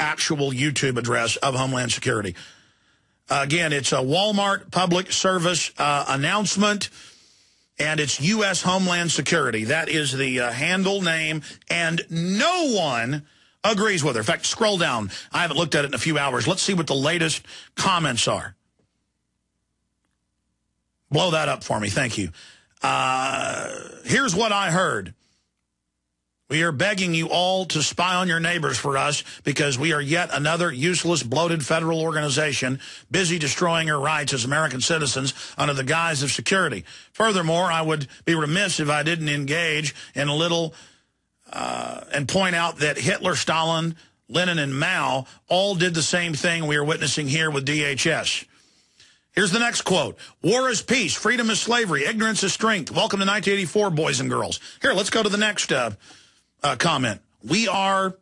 actual YouTube address of Homeland Security. Again, it's a Walmart public service announcement, and it's U.S. Homeland Security. That is the handle name, and no one agrees with her. In fact, scroll down. I haven't looked at it in a few hours. Let's see what the latest comments are. Blow that up for me. Thank you. Here's what I heard. We are begging you all to spy on your neighbors for us because we are yet another useless, bloated federal organization busy destroying our rights as American citizens under the guise of security. Furthermore, I would be remiss if I didn't engage in a little and point out that Hitler, Stalin, Lenin, and Mao all did the same thing we are witnessing here with DHS. Here's the next quote. War is peace. Freedom is slavery. Ignorance is strength. Welcome to 1984, boys and girls. Here, let's go to the next comment. We are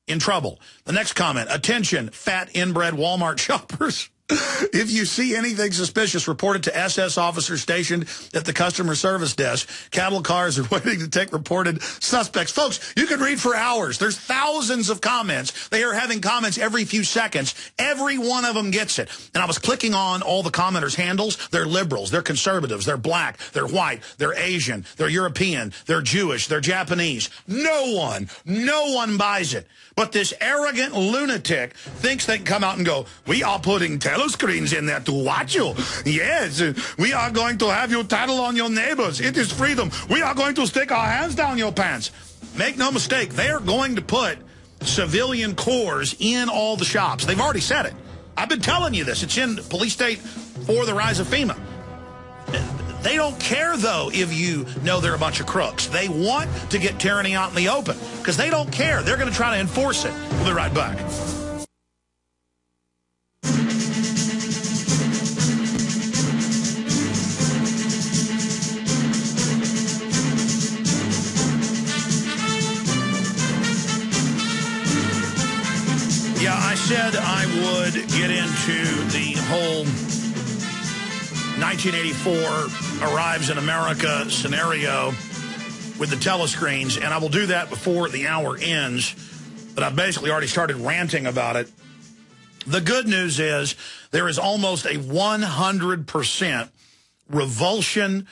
in trouble. The next comment. Attention, fat inbred Walmart shoppers. If you see anything suspicious, report it to SS officers stationed at the customer service desk. Cattle cars are waiting to take reported suspects. Folks, you could read for hours. There's thousands of comments. They are having comments every few seconds. Every one of them gets it. And I was clicking on all the commenters' handles. They're liberals. They're conservatives. They're black. They're white. They're Asian. They're European. They're Jewish. They're Japanese. No one buys it. But this arrogant lunatic thinks they can come out and go, we are putting telescreens in there to watch you. Yes, we are going to have you tattle on your neighbors. It is freedom. We are going to stick our hands down your pants. Make no mistake, they are going to put civilian cores in all the shops. They've already said it. I've been telling you this. It's in Police State for the Rise of FEMA. They don't care, though, if you know they're a bunch of crooks. They want to get tyranny out in the open because they don't care. They're going to try to enforce it. We'll be right back. Yeah, I said I would get into the whole 1984 arrives in America scenario with the telescreens, and I will do that before the hour ends, but I've basically already started ranting about it. The good news is there is almost a 100% revulsion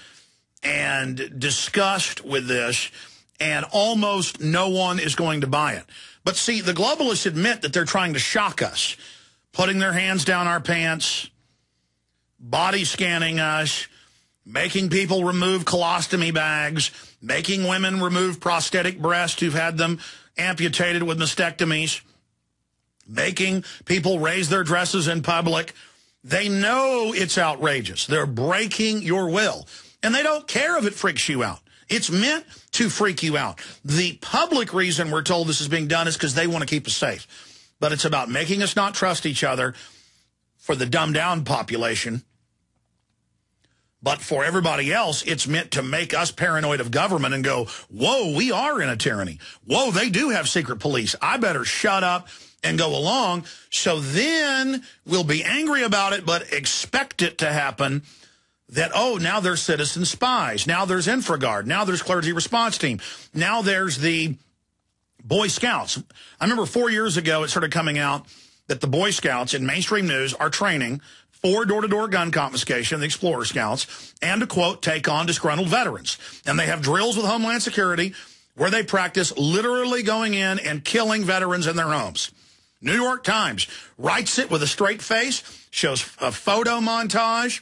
and disgust with this, and almost no one is going to buy it. But see, the globalists admit that they're trying to shock us, putting their hands down our pants, body scanning us, making people remove colostomy bags, making women remove prosthetic breasts who've had them amputated with mastectomies, making people raise their dresses in public. They know it's outrageous. They're breaking your will. And they don't care if it freaks you out. It's meant to freak you out. The public reason we're told this is being done is because they want to keep us safe. But it's about making us not trust each other for the dumbed-down population. But for everybody else, it's meant to make us paranoid of government and go, whoa, we are in a tyranny. Whoa, they do have secret police. I better shut up and go along. So then we'll be angry about it, but expect it to happen that, oh, now there's citizen spies. Now there's InfraGard. Now there's clergy response team. Now there's the Boy Scouts. I remember 4 years ago it started coming out that the Boy Scouts in mainstream news are training for door-to-door gun confiscation, the Explorer Scouts, and to, quote, take on disgruntled veterans. And they have drills with Homeland Security where they practice literally going in and killing veterans in their homes. New York Times writes it with a straight face, shows a photo montage,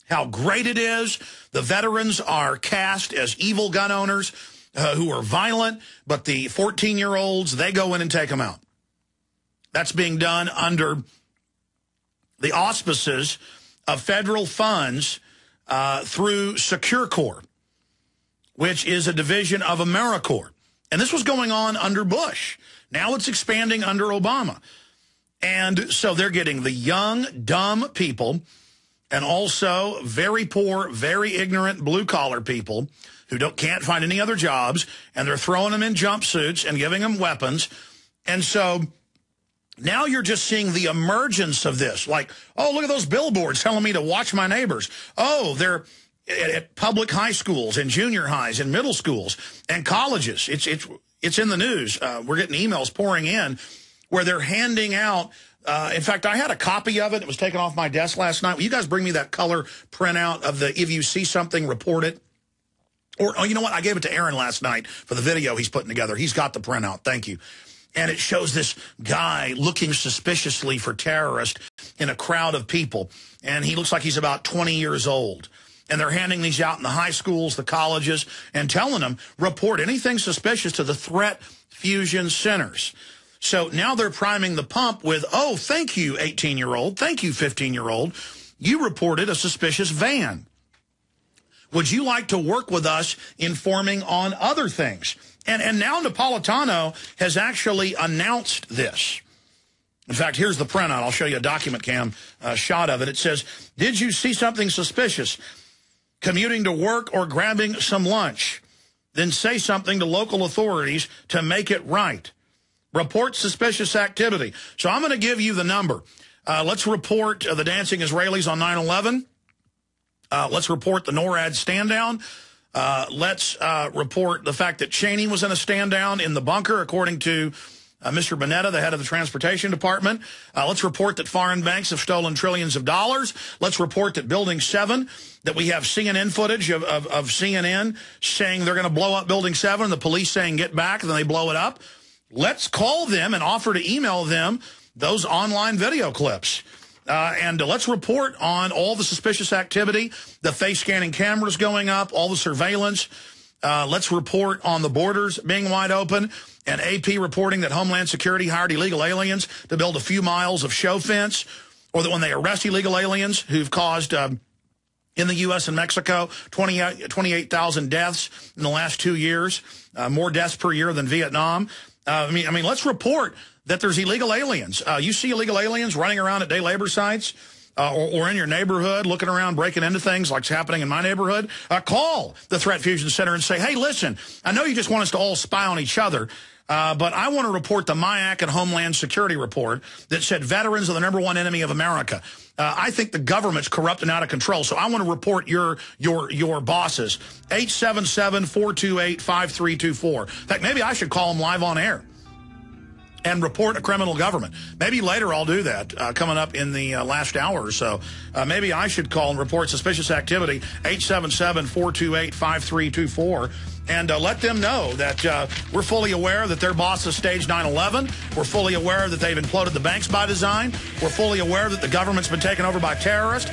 how great it is. The veterans are cast as evil gun owners who are violent, but the 14-year-olds, they go in and take them out. That's being done under the auspices of federal funds through Secure Corps, which is a division of AmeriCorps. And this was going on under Bush. Now it's expanding under Obama. And so they're getting the young, dumb people and also very poor, very ignorant blue-collar people who can't find any other jobs, and they're throwing them in jumpsuits and giving them weapons. And so now you're just seeing the emergence of this. Like, oh, look at those billboards telling me to watch my neighbors. Oh, they're at public high schools and junior highs and middle schools and colleges. It's in the news. We're getting emails pouring in where they're handing out, in fact, I had a copy of it. It was taken off my desk last night. Will you guys bring me that color printout of the if you see something, report it? Or, oh, you know what? I gave it to Aaron last night for the video he's putting together. He's got the printout. Thank you. And it shows this guy looking suspiciously for terrorists in a crowd of people. And he looks like he's about 20 years old. And they're handing these out in the high schools, the colleges, and telling them, report anything suspicious to the threat fusion centers. So now they're priming the pump with, oh, thank you, 18-year-old. Thank you, 15-year-old. You reported a suspicious van. Would you like to work with us informing on other things? And now Napolitano has actually announced this. In fact, here's the printout. I'll show you a document cam shot of it. It says, did you see something suspicious? Commuting to work or grabbing some lunch? Then say something to local authorities to make it right. Report suspicious activity. So I'm going to give you the number. Let's report the dancing Israelis on 9/11. Let's report the NORAD stand down. Let's report the fact that Cheney was in a stand down in the bunker, according to Mr. Bonetta, the head of the Transportation Department. Let's report that foreign banks have stolen trillions of dollars. Let's report that Building 7, that we have CNN footage of CNN saying they're going to blow up Building 7, the police saying get back, and then they blow it up. Let's call them and offer to email them those online video clips. And let's report on all the suspicious activity, the face scanning cameras going up, all the surveillance. Let's report on the borders being wide open, and AP reporting that Homeland Security hired illegal aliens to build a few miles of show fence, or that when they arrest illegal aliens who've caused, in the U.S. and Mexico, 28,000 deaths in the last 2 years, more deaths per year than Vietnam. I mean, let's report that there's illegal aliens. You see illegal aliens running around at day labor sites or in your neighborhood looking around, breaking into things like's happening in my neighborhood. Call the Threat Fusion Center and say, hey, listen, I know you just want us to all spy on each other, but I want to report the MIAC and Homeland Security report that said veterans are the #1 enemy of America. I think the government's corrupt and out of control, so I want to report your bosses. 877-428-5324. In fact, maybe I should call them live on air and report a criminal government. Maybe later I'll do that coming up in the last hour or so. Maybe I should call and report suspicious activity, 877-428-5324, and let them know that we're fully aware that their bosses staged 9/11. We're fully aware that they've imploded the banks by design. We're fully aware that the government's been taken over by terrorists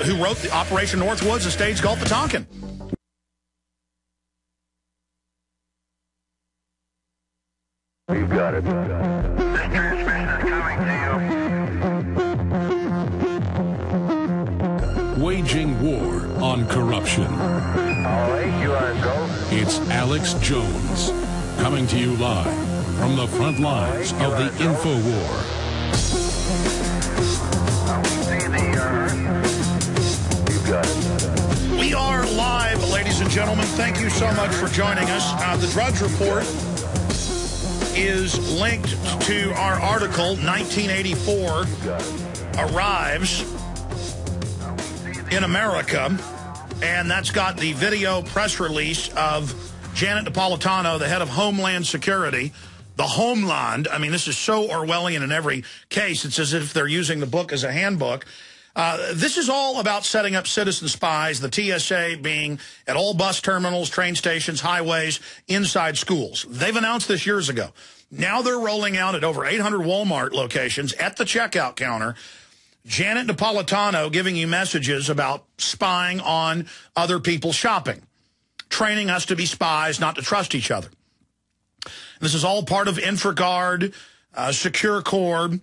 who wrote the Operation Northwoods and staged Gulf of Tonkin. You got it. This transmission is coming to you. Waging war on corruption. All right, you are go. It's Alex Jones, coming to you live from the front lines of the info war. You got it. We are live, ladies and gentlemen. Thank you so much for joining us. The Drudge Report is linked to our article, 1984 arrives in America, and that's got the video press release of Janet Napolitano, the head of Homeland Security, the Homeland. I mean, this is so Orwellian in every case. It's as if they're using the book as a handbook. This is all about setting up citizen spies, the TSA being at all bus terminals, train stations, highways, inside schools. They've announced this years ago. Now they're rolling out at over 800 Walmart locations at the checkout counter. Janet Napolitano giving you messages about spying on other people shopping, training us to be spies, not to trust each other. This is all part of InfraGard, Secure Corps.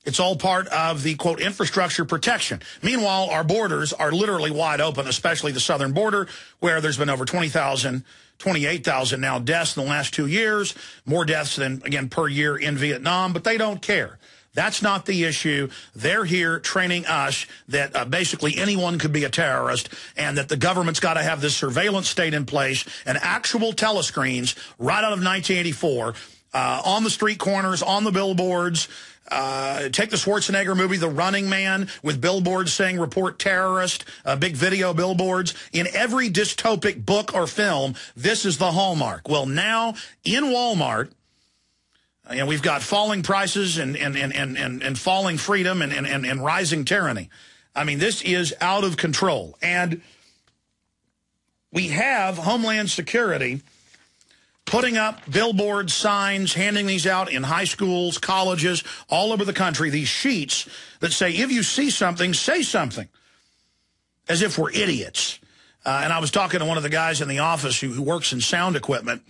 It's all part of the, quote, infrastructure protection. Meanwhile, our borders are literally wide open, especially the southern border, where there's been over 28,000 now deaths in the last 2 years, more deaths than, again, per year in Vietnam, but they don't care. That's not the issue. They're here training us that basically anyone could be a terrorist and that the government's got to have this surveillance state in place and actual telescreens right out of 1984 on the street corners, on the billboards. Take the Schwarzenegger movie, The Running Man, with billboards saying report terrorist, big video billboards. In every dystopic book or film, this is the hallmark. Well, now in Walmart, You know, we've got falling prices and falling freedom and rising tyranny. I mean, this is out of control. And we have Homeland Security putting up billboards, signs, handing these out in high schools, colleges, all over the country, these sheets that say, if you see something, say something, as if we're idiots. And I was talking to one of the guys in the office who works in sound equipment,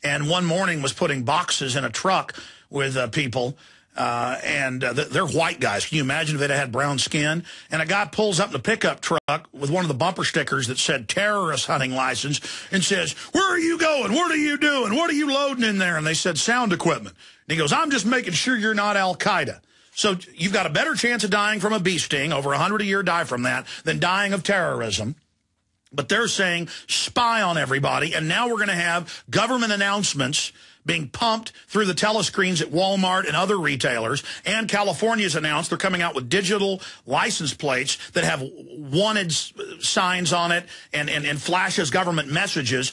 and one morning was putting boxes in a truck with people, and they're white guys. Can you imagine if they'd had brown skin? And a guy pulls up in a pickup truck with one of the bumper stickers that said terrorist hunting license and says, where are you going? What are you doing? What are you loading in there? And they said, sound equipment. And he goes, I'm just making sure you're not Al-Qaeda. So you've got a better chance of dying from a bee sting, over 100 a year die from that, than dying of terrorism. But they're saying spy on everybody, and now we're going to have government announcements being pumped through the telescreens at Walmart and other retailers. And California's announced they're coming out with digital license plates that have wanted signs on it and flashes government messages.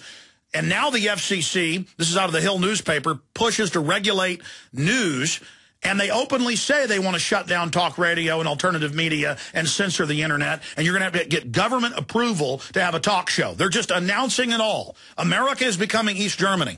And now the FCC, this is out of the Hill newspaper, pushes to regulate news. And they openly say they want to shut down talk radio and alternative media and censor the internet. And you're going to have to get government approval to have a talk show. They're just announcing it all. America is becoming East Germany.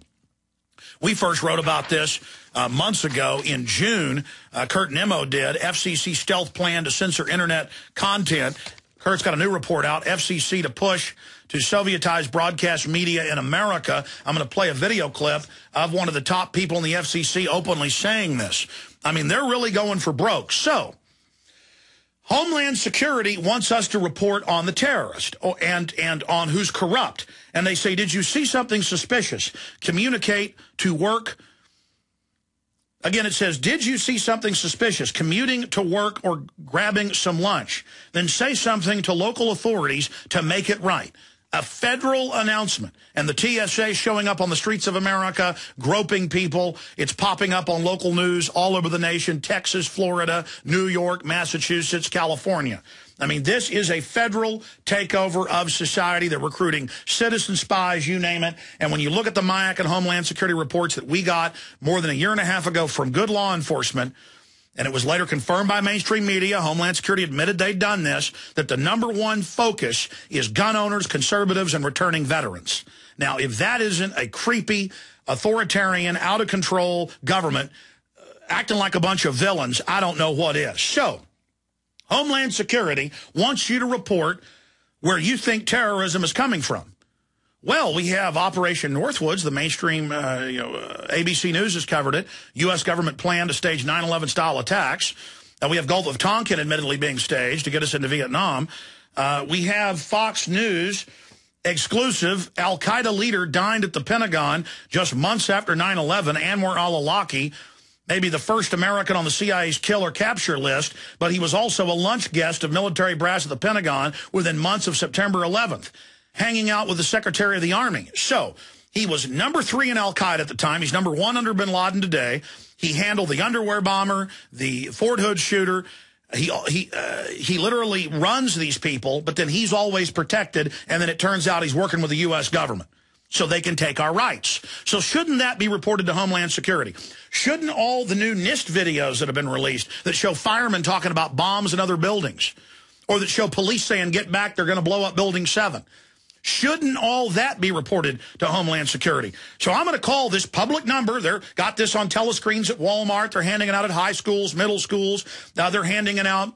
We first wrote about this months ago in June. Kurt Nimmo did. FCC stealth plan to censor internet content. Kurt's got a new report out. FCC to push to Sovietize broadcast media in America. I'm going to play a video clip of one of the top people in the FCC openly saying this. I mean, they're really going for broke. So, Homeland Security wants us to report on the terrorist and on who's corrupt. And they say, did you see something suspicious? Communicate to work. Again, it says, did you see something suspicious? Commuting to work or grabbing some lunch. Then say something to local authorities to make it right. A federal announcement. And the TSA showing up on the streets of America, groping people. It's popping up on local news all over the nation. Texas, Florida, New York, Massachusetts, California. I mean, this is a federal takeover of society. They're recruiting citizen spies, you name it. And when you look at the MIAC and Homeland Security reports that we got more than a year and a half ago from good law enforcement, and it was later confirmed by mainstream media, Homeland Security admitted they'd done this, that the #1 focus is gun owners, conservatives, and returning veterans. Now, if that isn't a creepy, authoritarian, out-of-control government acting like a bunch of villains, I don't know what is. So, Homeland Security wants you to report where you think terrorism is coming from. Well, we have Operation Northwoods, the mainstream, ABC News has covered it. U.S. government plan to stage 9/11-style attacks. We have Gulf of Tonkin admittedly being staged to get us into Vietnam. We have Fox News exclusive. Al-Qaeda leader dined at the Pentagon just months after 9/11. Anwar al-Awlaki, maybe the first American on the CIA's kill or capture list, but he was also a lunch guest of military brass at the Pentagon within months of September 11th. Hanging out with the Secretary of the Army. So he was #3 in Al-Qaeda at the time. He's #1 under bin Laden today. He handled the underwear bomber, the Fort Hood shooter. He literally runs these people, but then he's always protected, and then it turns out he's working with the U.S. government so they can take our rights. So shouldn't that be reported to Homeland Security? Shouldn't all the new NIST videos that have been released that show firemen talking about bombs in other buildings, or that show police saying, get back, they're going to blow up Building 7, shouldn't all that be reported to Homeland Security? So I'm going to call this public number. They're got this on telescreens at Walmart. They're handing it out at high schools, middle schools. They're handing it out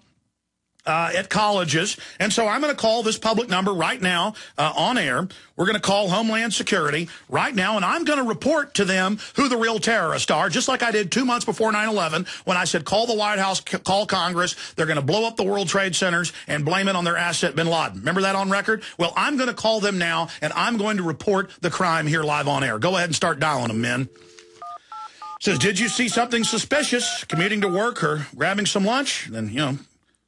at colleges. And so I'm going to call this public number right now on air. We're going to call Homeland Security right now, and I'm going to report to them who the real terrorists are, just like I did 2 months before 9/11 when I said call the White House, call Congress. They're going to blow up the World Trade Centers and blame it on their asset, bin Laden. Remember that on record? Well, I'm going to call them now, and I'm going to report the crime here live on air. Go ahead and start dialing them, men. Says, did you see something suspicious commuting to work or grabbing some lunch? Then,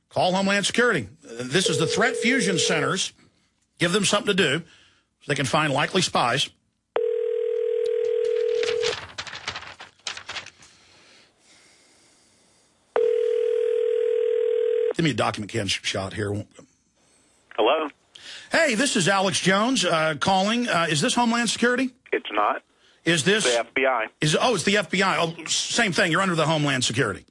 call Homeland Security. This is the Threat Fusion Centers. Give them something to do so they can find likely spies. Give me a document can shot here. Hello? Hey, this is Alex Jones calling. Is this Homeland Security? It's not. Is this the FBI? It's the FBI. Oh, same thing. You're under the Homeland Security.